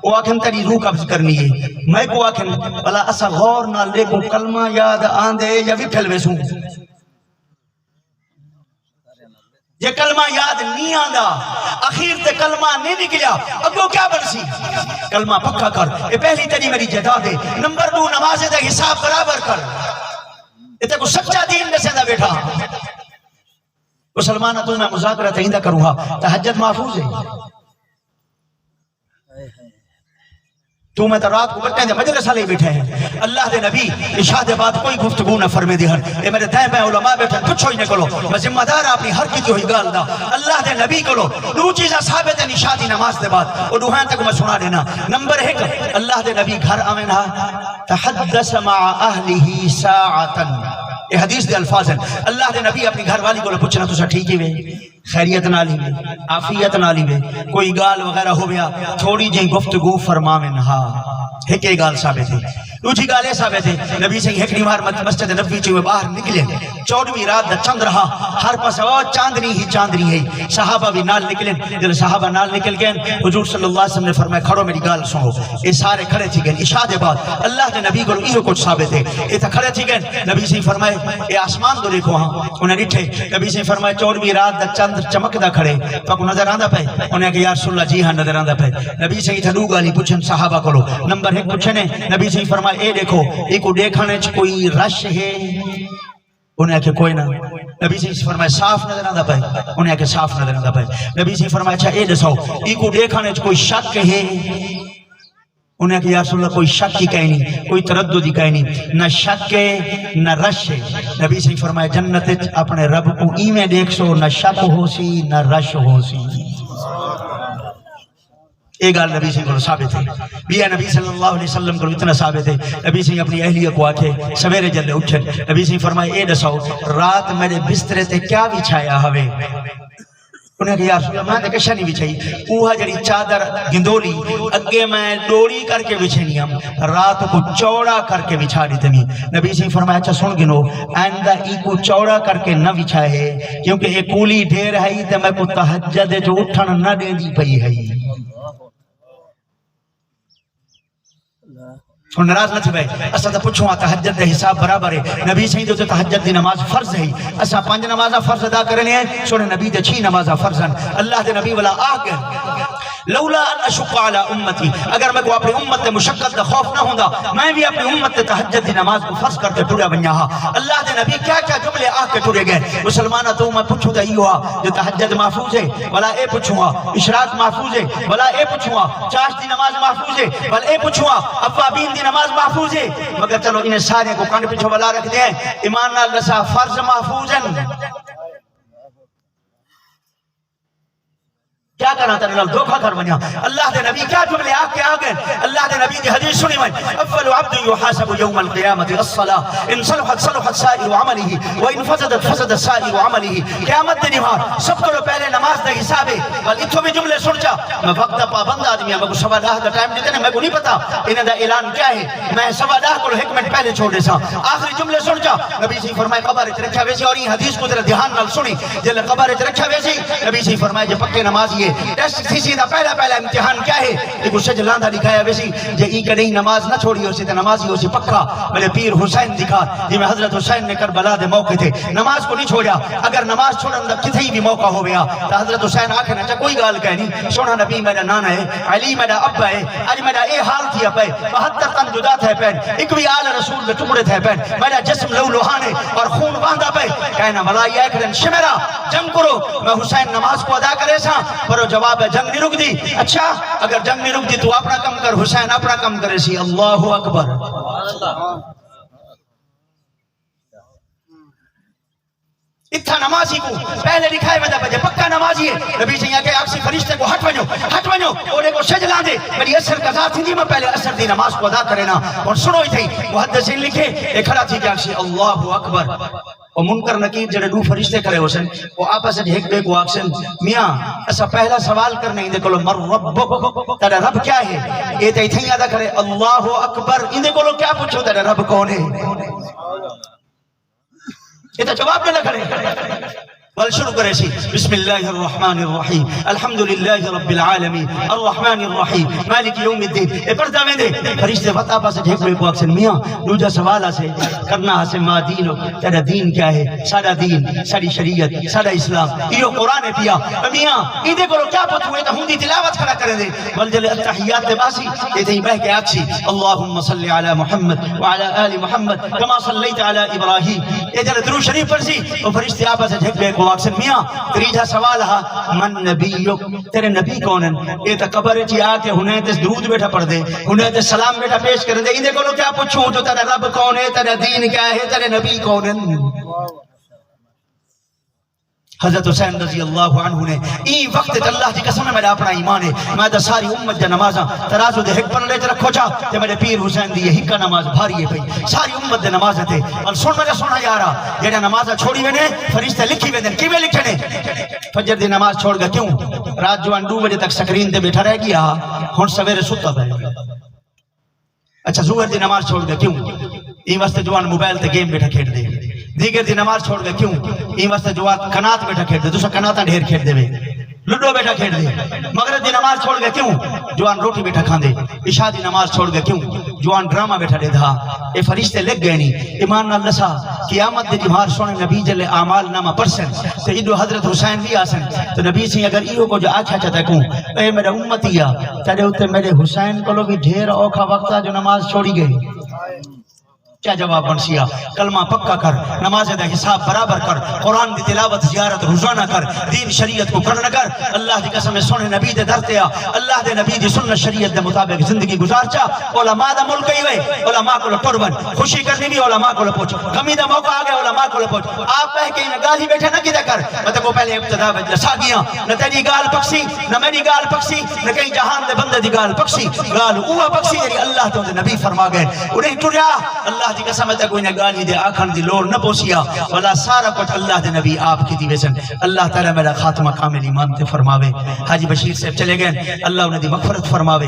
Speaker 1: وہ آکھن تری روح قبض کرنی ہے میں کو آکھن بلا اسا غور نال لے کو کلمہ یاد آندے یا بھی پھیلوے سوں یہ کلمہ یاد نہیں آندا اخیر تے کلمہ نہیں نکلیا اب وہ کیا بنسی کلمہ پکا کر یہ پہلی تری میری جدا دے نمبر 2 نمازیں دے حساب برابر کر یہ تے کو سچا دین میں سیدہ بیٹھا مسلمانہ تو میں مذاکرہ تہیندہ کروں ہا تحجد محفوظ ہے تو میں تو رات کو بٹھے ہیں مجلس علی بیٹھے ہیں اللہ دے نبی عشاء دے بعد کوئی گفتگو نہ فرمے دی ہر اے میرے دائیں بائیں علماء بیٹھے ہیں کچھ ہوئی نہ کرو میں ذمہ دار اپنی ہر کی ہوئی گال دا اللہ دے نبی کرو دو چیزیں ثابت ہیں عشاء دی نماز دے بعد اور دوہاں تک میں سنا دینا نمبر 1 اللہ دے نبی گھر آمین تحدث مع اہلہ ساعتا یہ حدیث دے الفاظ ہیں اللہ دے نبی اپنی گھر والی کو پوچھنا تو سا ٹھیک ہی وے خیریت نالی وے عافیت نالی وے کوئی گال وغیرہ ہو گیا تھوڑی جی گفتگو فرمامن ہاں ایک گال ثابت ہے دوجی گال ایسا بیٹھے نبی سے ایک نیوار مسجد نبی چوئے باہر نکلے 14ویں رات دا چند رہا ہر پاس چاندنی ہی چاندنی ہے صحابہ بھی نال نکلے جب صحابہ نال نکل گئے حضور صلی اللہ علیہ وسلم نے فرمایا کھڑو میری گال سنو یہ سارے کھڑے تھی گئے عشاء دے بعد اللہ کے نبی کو یہ کچھ ثابت ہے یہ تھا کھڑے تھی گئے نبی سے فرمائے اے آسمان دو دیکھو ہاں انہیں ڈٹھے نبی سے فرمائے 14ویں رات دا چند چمک دا کھڑے تو کو نظر آندہ پہ انہیں کہ یا رسول اللہ جی ہاں نظر آندہ پہ نبی سے تھا دو گالی پوچھن صحابہ کو نمبر 1 پوچھنے نبی سے فرمائے اے دیکھو ایک کو دیکھانے کوئی رش ہے انہیں کہ کوئی نہ نبی سے فرمائے صاف نظر آندہ پہ انہیں کہ صاف نظر آندہ پہ نبی سے فرمائے اچھا اے دسو ایک کو دیکھانے کوئی شک ہے انہیں کہ یا رسول اللہ کوئی شک کی کہیں نہیں کوئی تردد ہی کہیں نہیں نہ شک ہے نہ رش ہے نبی سے فرمائے جنت اپنے رب کو ایمیں دیکھ سو نہ شک ہو سی نہ رش ہو سی ایک گال نبی سے کو ثابت ہے بھی نبی صلی اللہ علیہ وسلم کو اتنا ثابت ہے نبی سے اپنی اہلیہ کو آکے سویرے جلے اٹھے نبی سے فرمائے اے دسو رات میرے بسترے تے کیا بچھایا ہوئے انہیں کہ یا رسول اللہ میں نے کشا نہیں بچھائی اوہا جڑی چادر گندولی اگے میں ڈوری کر کے بچھنی ہم رات کو چوڑا کر کے بچھا دی تمی نبی سے فرمایا اچھا سن گنو آئندہ ای کو چوڑا کر کے نہ بچھائے کیونکہ ایک کولی ڈھیر ہے تے میں کو تہجد جو اٹھن نہ دے دی پئی ہے اور ناراض نہ تھی بھائی اسا تو پوچھو تہجد دے حساب برابر ہے نبی سے جو تہجد دی نماز فرض ہے اسا 5 نمازاں فرض ادا کرنے ہیں سونے نبی دے 6 نمازاں فرض ہیں اللہ دے نبی والا آگے لولا ان اشق علی امتی اگر میں کو اپنی امت تے مشقت دا خوف نہ ہوندا میں بھی اپنی امت تے تہجد دی نماز کو فرض کر کے ٹریا بنیا ہا اللہ دے نبی کیا کیا جملے آ کے ٹرے گئے مسلمانہ تو میں پوچھوں تے یہ ہوا جو تہجد محفوظ ہے بلا اے پوچھوں اشراق محفوظ ہے بلا اے پوچھوں چاش دی نماز محفوظ ہے بلا اے پوچھوں افابین دی نماز محفوظ ہے مگر چلو انہیں سارے کو کانڈ پیچھو بلا رکھ دیں ایمان اللہ لسا فرض محفوظ ہیں کیا کرنا تھا اللہ دھوکہ کر بنیا اللہ دے نبی کیا جملے آکے آگئے اللہ دے نبی دی حدیث سنی میں اول عبد یحاسب یوم القیامت الصلاة ان صلحت صلحت سائر عملی وان فسدت فسد سائر عملی قیامت دے نماز سب کو پہلے نماز دے حسابے بل اتھو بھی جملے سن جا میں وقت پابند آدمی ہیں میں کو سوا داہ دا ٹائم دیتے ہیں میں کو نہیں پتا انہیں دا اعلان کیا ہے میں سوا داہ کو ایک منٹ پہلے چھوڑ دے سا آخری جملے سن جا نبی سے فرمائے قبر ات رکھا ویسی اور یہ حدیث کو تیرے دھیان نال سنی جلے قبر ات رکھا ویسی نبی سے فرمائے جو پکے نماز یہ ٹیسٹ تھی سیدھا پہلا امتحان کیا ہے ایک اسے جلاندہ دکھایا ویسی جے ای کہ نہیں نماز نہ چھوڑی ہو سی تو نمازی ہو سی پکا میرے پیر حسین دکھا جی میں حضرت حسین نے کربلا دے موقع تھے نماز کو نہیں چھوڑیا اگر نماز چھوڑن دا کتھئی بھی موقع ہو گیا تو حضرت حسین آنکھیں نہ کوئی گال کہنی سونا نبی میرا نانا ہے علی میرا ابا ہے آج میرا اے حال تھی ابا ہے 72 تن جدا تھے پین ایک بھی آل رسول میں ٹکڑے تھے پین میرا جسم لو لوہانے اور خون باندھا پہ کہنا ملائی ایک دن شمرا جنگ کرو میں حسین نماز کو ادا کرے سا پر جواب ہے جنگ نہیں رک دی اچھا اگر جنگ نہیں رک دی تو اپنا کم کر حسین اپنا کم کرے سی اللہ اکبر اتھا نمازی کو پہلے دکھائے وجہ بجے پکا نمازی ہے نبی سے یہاں کہ آکسی فرشتے کو ہٹ ونجو اوڑے کو سجلان دے میری اثر قضا تھی دی میں پہلے اثر دی نماز کو ادا کرے نا اور سنو ہی تھی محدثین لکھے ایک کھڑا تھی کہ آکسی اللہ اکبر اور منکر نکیر جڑے دو فرشتے کرے ہوسن وہ آپس سے ایک بے کو آکسن میاں ایسا پہلا سوال کرنے اندے کولو مر ربک تیرا رب کیا ہے یہ تے تھی یادہ کرے اللہ اکبر اندے کولو کیا پوچھو تیرا رب کون ہے یہ تو جواب نہ کرے بل شروع کرے سی بسم اللہ الرحمن الرحیم الحمدللہ رب العالمین الرحمن الرحیم مالک یوم الدین اے پڑھتا میں دے فرشتے فتا پاس جھیک میں کو اکسن میاں دوجہ سوالہ سے کرنا سے ما دین تیرا دین کیا ہے سادہ دین ساری شریعت سادہ اسلام یہ قرآن پیا میاں ایدے کو کیا پتھو ہے تو ہوں دی تلاوت کھڑا کرے دے بل جلے التحیات دے باسی یہ تھی بہ کے آکسی اللہم صلی علی محمد وعلی آل محمد کما صلیت علی ابراہیم یہ جلے درو شریف پر سی اور فرشتے آپس جھیک میں کو اکسن میاں تریجہ سوال ہا من نبیک تیرے نبی کونن یہ تا قبر چی آکے ہنے تے درود بیٹھا پڑھ دے ہنے تے سلام بیٹھا پیش کر دے اندے کو کیا پوچھوں تو تیرے رب کون ہے تیرے دین کیا ہے تیرے نبی کونن حضرت حسین رضی اللہ عنہ نے ای وقت اللہ جی قسم ہے میرا اپنا ایمان ہے میں دا ساری امت جا نمازاں ترازو دے ہک پر لے رکھو چا تے میرے پیر حسین دی ہکا نماز بھاری ہے پئی ساری امت دے نمازیں تے اور سن میرا سنا یارا جڑا نمازاں چھوڑی وینے فرشتے لکھی ویندن کیویں لکھنے فجر دی نماز چھوڑ گیا کیوں رات جو 2 بجے تک سکرین تے بیٹھا رہ گیا ہن سویرے ستا پے اچھا ظہر دی نماز چھوڑ گئے کیوں؟ این واسطے جوان موبائل تے گیم بیٹھا کھیل دے. دیگر دی نماز چھوڑ گئے کیوں؟ این واسطے جوان کنات بیٹھا کھیل دے. دوسرا کناتا ڈھیر کھیل دے وے, لڈو بیٹھا کھیل دے. مغرب دی نماز چھوڑ گئے کیوں؟ جوان روٹی بیٹھا کھان دے. عشاء دی نماز چھوڑ گئے کیوں؟ جوان ڈرامہ بیٹھا دے دھا. اے فرشتے لگ گئے نہیں ایمان نال نسا قیامت دے جمہار سونے نبی جلے اعمال نامہ پرسن تو ادو حضرت حسین بھی آسن تو نبی سے اگر ایو کو جو آچھا چاہتا کہوں اے میرے امتیا تیرے ہوتے میرے حسین کو لو بھی ڈھیر اوکھا وقتا جو نماز چھوڑی گئی. کیا جواب بنسیا؟ کلمہ پکا کر, نماز دا حساب برابر کر, قرآن دی تلاوت زیارت روزانہ کر, دین شریعت کو کرنا کر. اللہ دی قسم سونے نبی دے درتے آ, اللہ دے نبی دی سنت شریعت دے مطابق زندگی گزار چا. علماء دا ملک ہی ہوئے, علماء کو لپڑ بن, خوشی کرنی بھی علماء کو لپوچ, کمی دا موقع آگئے علماء کو لپوچ. آپ کہہ کہ گالی بیٹھے نہ کدھے کر, مطلب کو پہلے ابتدا لسا گیا نہ تیری گال پکسی نہ میری گال پکسی نہ کہیں جہان دے بندے دی گال پکسی, گال اوہ پکسی جی اللہ تو نبی فرما گئے. انہیں ٹریا اللہ دی قسم تے کوئی گالی دے آکھن دی لوڑ نہ پوسیا, والا سارا کچھ اللہ دے نبی آپ کی دیوے سن. اللہ تعالیٰ میرا خاتمہ کامل ایمان تے فرماوے. حاجی بشیر صاحب چلے گئے, اللہ انہیں دی مغفرت فرماوے.